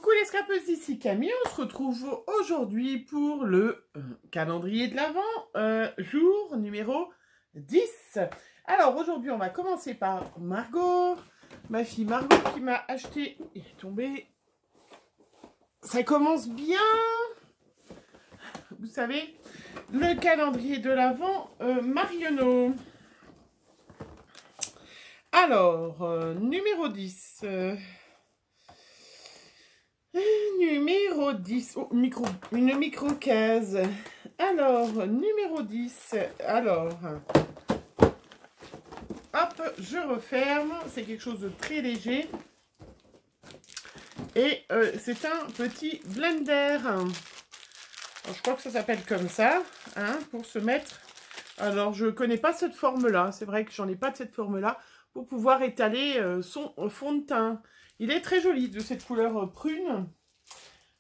Coucou les scrapeuses, ici Camille, on se retrouve aujourd'hui pour le calendrier de l'Avent, jour numéro 10. Alors aujourd'hui on va commencer par Margot, ma fille Margot qui m'a acheté, il est tombé, ça commence bien, vous savez, le calendrier de l'Avent Marionneau. Alors, numéro 10... Numéro 10, oh, une micro-case. Alors, numéro 10, alors, hop, je referme, c'est quelque chose de très léger. Et c'est un petit blender. Alors, je crois que ça s'appelle comme ça, hein, pour se mettre. Alors, je ne connais pas cette forme-là, c'est vrai que j'en ai pas de cette forme-là, pour pouvoir étaler son fond de teint. Il est très joli, de cette couleur prune.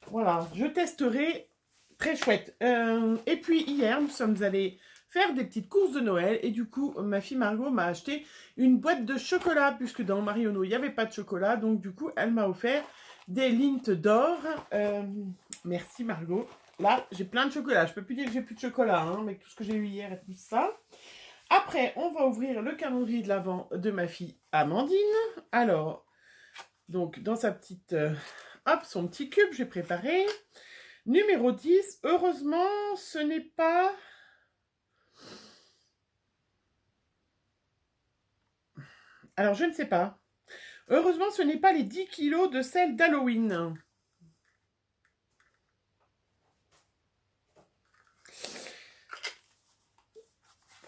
Voilà, je testerai. Très chouette. Et puis hier, nous sommes allés faire des petites courses de Noël. Et du coup, ma fille Margot m'a acheté une boîte de chocolat. Puisque dans Marionneau, il n'y avait pas de chocolat. Donc du coup, elle m'a offert des Lindt d'or. Merci Margot. Là, j'ai plein de chocolat. Je peux plus dire que j'ai plus de chocolat, hein, avec tout ce que j'ai eu hier et tout ça. Après, on va ouvrir le calendrier de l'Avent de ma fille Amandine. Alors, donc dans sa petite... hop, son petit cube, j'ai préparé. Numéro 10, heureusement, ce n'est pas... Alors, je ne sais pas. Heureusement, ce n'est pas les 10 kilos de sel d'Halloween.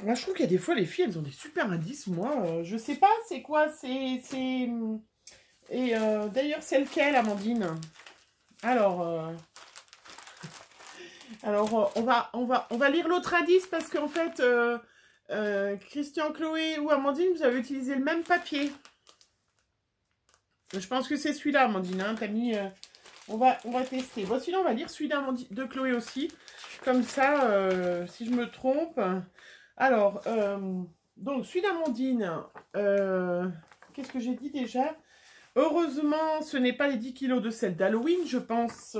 Moi, je trouve qu'il y a des fois, les filles, elles ont des super indices. Moi, je sais pas, c'est quoi, c'est... Et d'ailleurs, c'est lequel, Amandine? Alors, on va lire l'autre indice parce qu'en fait, Christian, Chloé ou Amandine, vous avez utilisé le même papier. Je pense que c'est celui-là, Amandine. Hein, t'as mis, on va tester. Bon, sinon, on va lire celui de Chloé aussi. Comme ça, si je me trompe. Alors, donc, celui d'Amandine, qu'est-ce que j'ai dit déjà? Heureusement, ce n'est pas les 10 kilos de sel d'Halloween. Je pense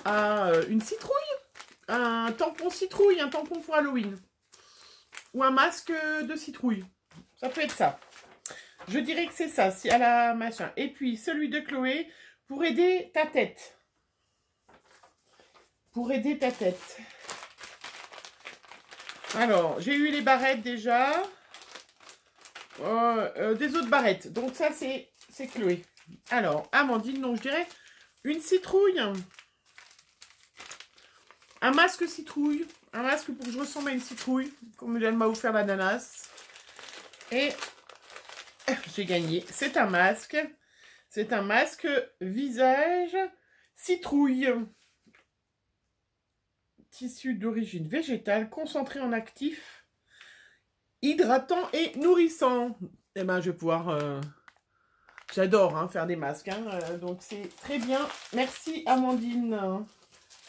à une citrouille, un tampon citrouille, un tampon pour Halloween. Ou un masque de citrouille. Ça peut être ça. Je dirais que c'est ça, si à la machin. Et puis, celui de Chloé, pour aider ta tête. Pour aider ta tête. Alors, j'ai eu les barrettes déjà. Des autres barrettes. Donc ça, c'est Chloé. Alors, Amandine, donc je dirais une citrouille. Un masque citrouille. Un masque pour que je ressemble à une citrouille. Comme elle m'a offert l'ananas. Et j'ai gagné. C'est un masque. C'est un masque visage citrouille. Tissu d'origine végétale, concentré en actif, hydratant et nourrissant. Eh ben, je vais pouvoir... J'adore hein, faire des masques. Hein, donc, c'est très bien. Merci, Amandine.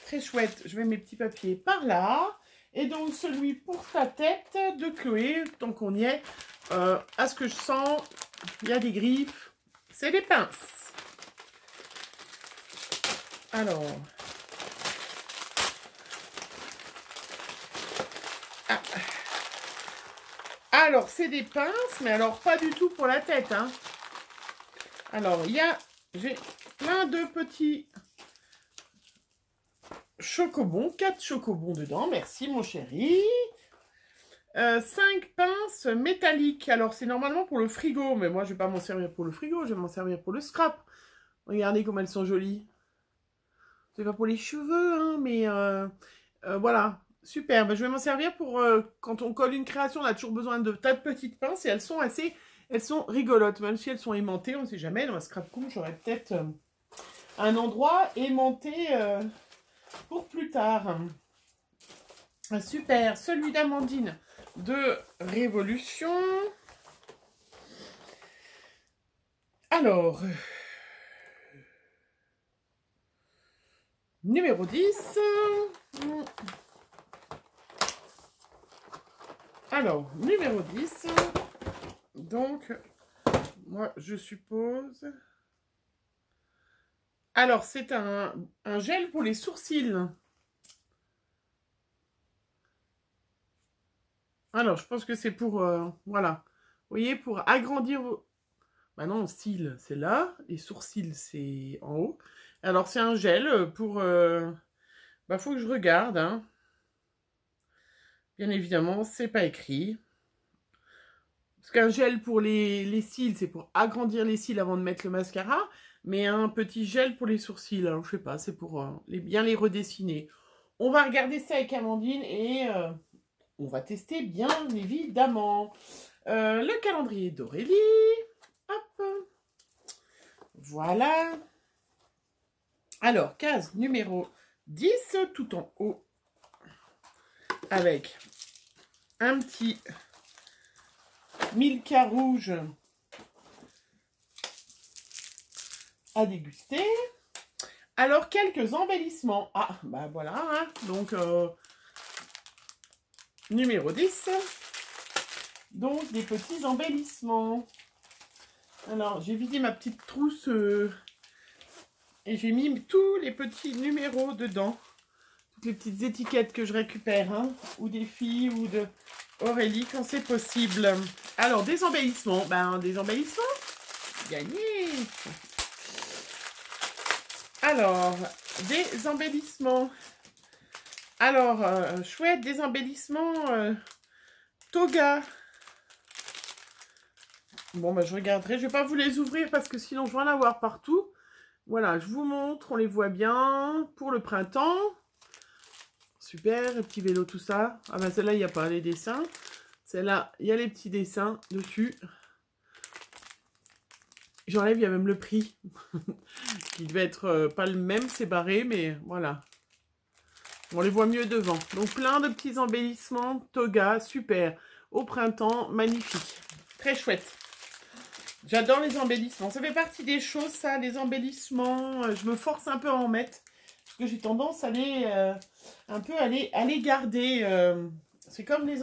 Très chouette. Je mets mes petits papiers par là. Et donc, celui pour ta tête de Chloé, tant qu'on y est. À ce que je sens, il y a des griffes. C'est des pinces. Alors... Alors, c'est des pinces, mais alors pas du tout pour la tête. Hein. Alors, j'ai plein de petits chocobons, 4 chocobons dedans. Merci, mon chéri. 5 pinces métalliques. Alors, c'est normalement pour le frigo, mais moi, je ne vais pas m'en servir pour le frigo. Je vais m'en servir pour le scrap. Regardez comme elles sont jolies. C'est pas pour les cheveux, hein, mais voilà. Super, ben, je vais m'en servir pour quand on colle une création, on a toujours besoin de tas de petites pinces et elles sont rigolotes, même si elles sont aimantées, on ne sait jamais. Dans la scrap cool, j'aurai peut-être un endroit aimanté pour plus tard. Super, celui d'Amandine de Révolution. Alors, numéro 10. Alors, numéro 10, donc, moi, je suppose Alors, c'est un gel pour les sourcils. Alors, je pense que c'est pour... voilà. Vous voyez, pour agrandir vos... Bah non, cils, c'est là. Les sourcils, c'est en haut. Alors, c'est un gel pour... Bah, faut que je regarde, hein. Bien évidemment, c'est pas écrit. Parce qu'un gel pour les cils, c'est pour agrandir les cils avant de mettre le mascara. Mais un petit gel pour les sourcils, alors je sais pas, c'est pour bien les redessiner. On va regarder ça avec Amandine et on va tester bien évidemment. Le calendrier d'Aurélie. Hop. Voilà. Alors, case numéro 10, tout en haut. Avec un petit Milka rouge à déguster. Alors, quelques embellissements. Ah, bah voilà. Hein. Donc, numéro 10. Donc, des petits embellissements. Alors, j'ai vidé ma petite trousse et j'ai mis tous les petits numéros dedans. Toutes les petites étiquettes que je récupère, hein, ou des filles, ou de Aurélie, quand c'est possible. Alors, des embellissements. Ben, des embellissements. Gagné. Alors, des embellissements. Alors, chouette, des embellissements toga. Bon, bah, je regarderai. Je vais pas vous les ouvrir parce que sinon, je vais en avoir partout. Voilà, je vous montre. On les voit bien pour le printemps. Super, le petit vélo, tout ça. Ah, bah, celle-là, il n'y a pas les dessins. Celle-là, il y a les petits dessins dessus. J'enlève, il y a même le prix. Qui devait être pas le même, c'est barré, mais voilà. On les voit mieux devant. Donc, plein de petits embellissements. Toga, super. Au printemps, magnifique. Très chouette. J'adore les embellissements. Ça fait partie des choses, ça, les embellissements. Je me force un peu à en mettre. Parce que j'ai tendance à les... un peu à les garder. C'est comme les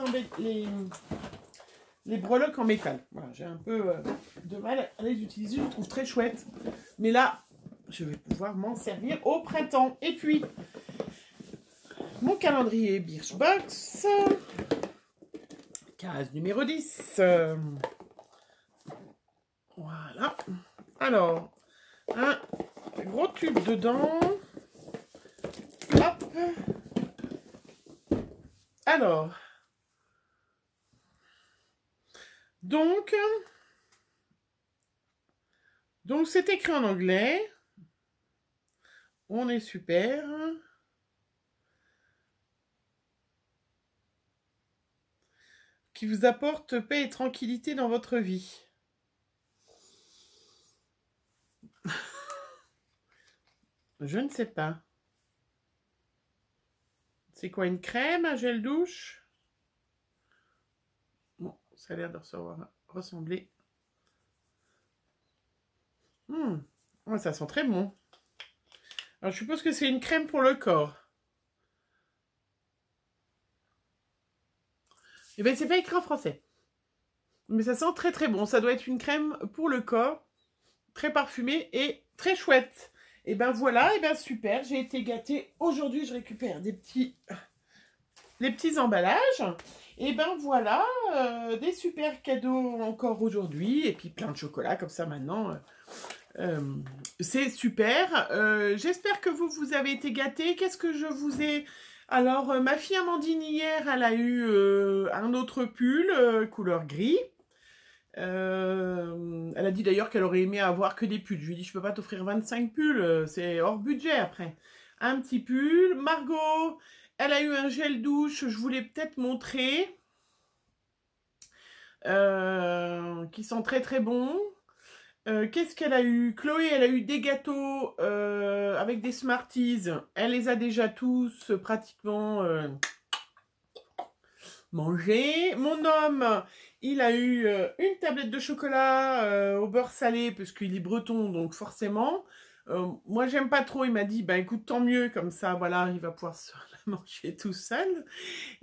breloques en métal. Voilà, j'ai un peu de mal à les utiliser. Je les trouve très chouettes. Mais là, je vais pouvoir m'en servir au printemps. Et puis, mon calendrier Birchbox. Case numéro 10. Voilà. Alors, un gros tube dedans. Hop. Alors. Donc c'est écrit en anglais. On est super. Qui vous apporte paix et tranquillité dans votre vie. Je ne sais pas. C'est quoi, une crème, un gel douche? Bon, ça a l'air de ressembler. Ouais, ça sent très bon. Alors, je suppose que c'est une crème pour le corps. Eh bien, c'est pas écrit en français. Mais ça sent très très bon. Ça doit être une crème pour le corps. Très parfumée et très chouette. Et ben voilà, et ben super. J'ai été gâtée. Aujourd'hui, je récupère les petits emballages. Et ben voilà, des super cadeaux encore aujourd'hui. Et puis plein de chocolat comme ça maintenant. C'est super. J'espère que vous avez été gâtés. Qu'est-ce que je vous ai... Alors, ma fille Amandine, hier, elle a eu un autre pull couleur gris. Elle a dit d'ailleurs qu'elle aurait aimé avoir que des pulls. Je lui ai dit, je peux pas t'offrir 25 pulls. C'est hors budget après. Un petit pull. Margot, elle a eu un gel douche. Je voulais peut-être montrer. Qui sent très très bon. Qu'est-ce qu'elle a eu? Chloé, elle a eu des gâteaux avec des Smarties. Elle les a déjà tous pratiquement mangés. Mon homme, il a eu une tablette de chocolat au beurre salé, puisqu'il est breton, donc forcément. Moi, j'aime pas trop. Il m'a dit, bah écoute, tant mieux, comme ça, voilà, il va pouvoir se la manger tout seul.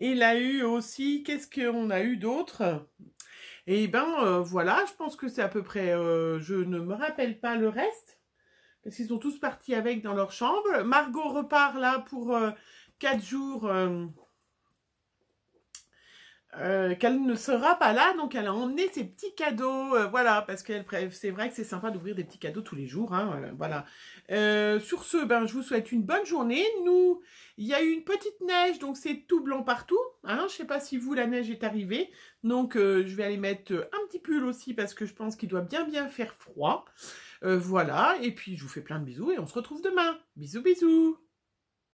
Et il a eu aussi, qu'est-ce qu'on a eu d'autre? Et ben voilà, je pense que c'est à peu près, je ne me rappelle pas le reste, parce qu'ils sont tous partis avec dans leur chambre. Margot repart là pour 4 jours qu'elle ne sera pas là, donc elle a emmené ses petits cadeaux, voilà, parce que c'est vrai que c'est sympa d'ouvrir des petits cadeaux tous les jours, hein, voilà. Sur ce, ben, je vous souhaite une bonne journée. Nous, il y a eu une petite neige, donc c'est tout blanc partout, hein, je sais pas si vous, la neige est arrivée, donc je vais aller mettre un petit pull aussi, parce que je pense qu'il doit bien faire froid, voilà, et puis je vous fais plein de bisous, et on se retrouve demain. Bisous, bisous.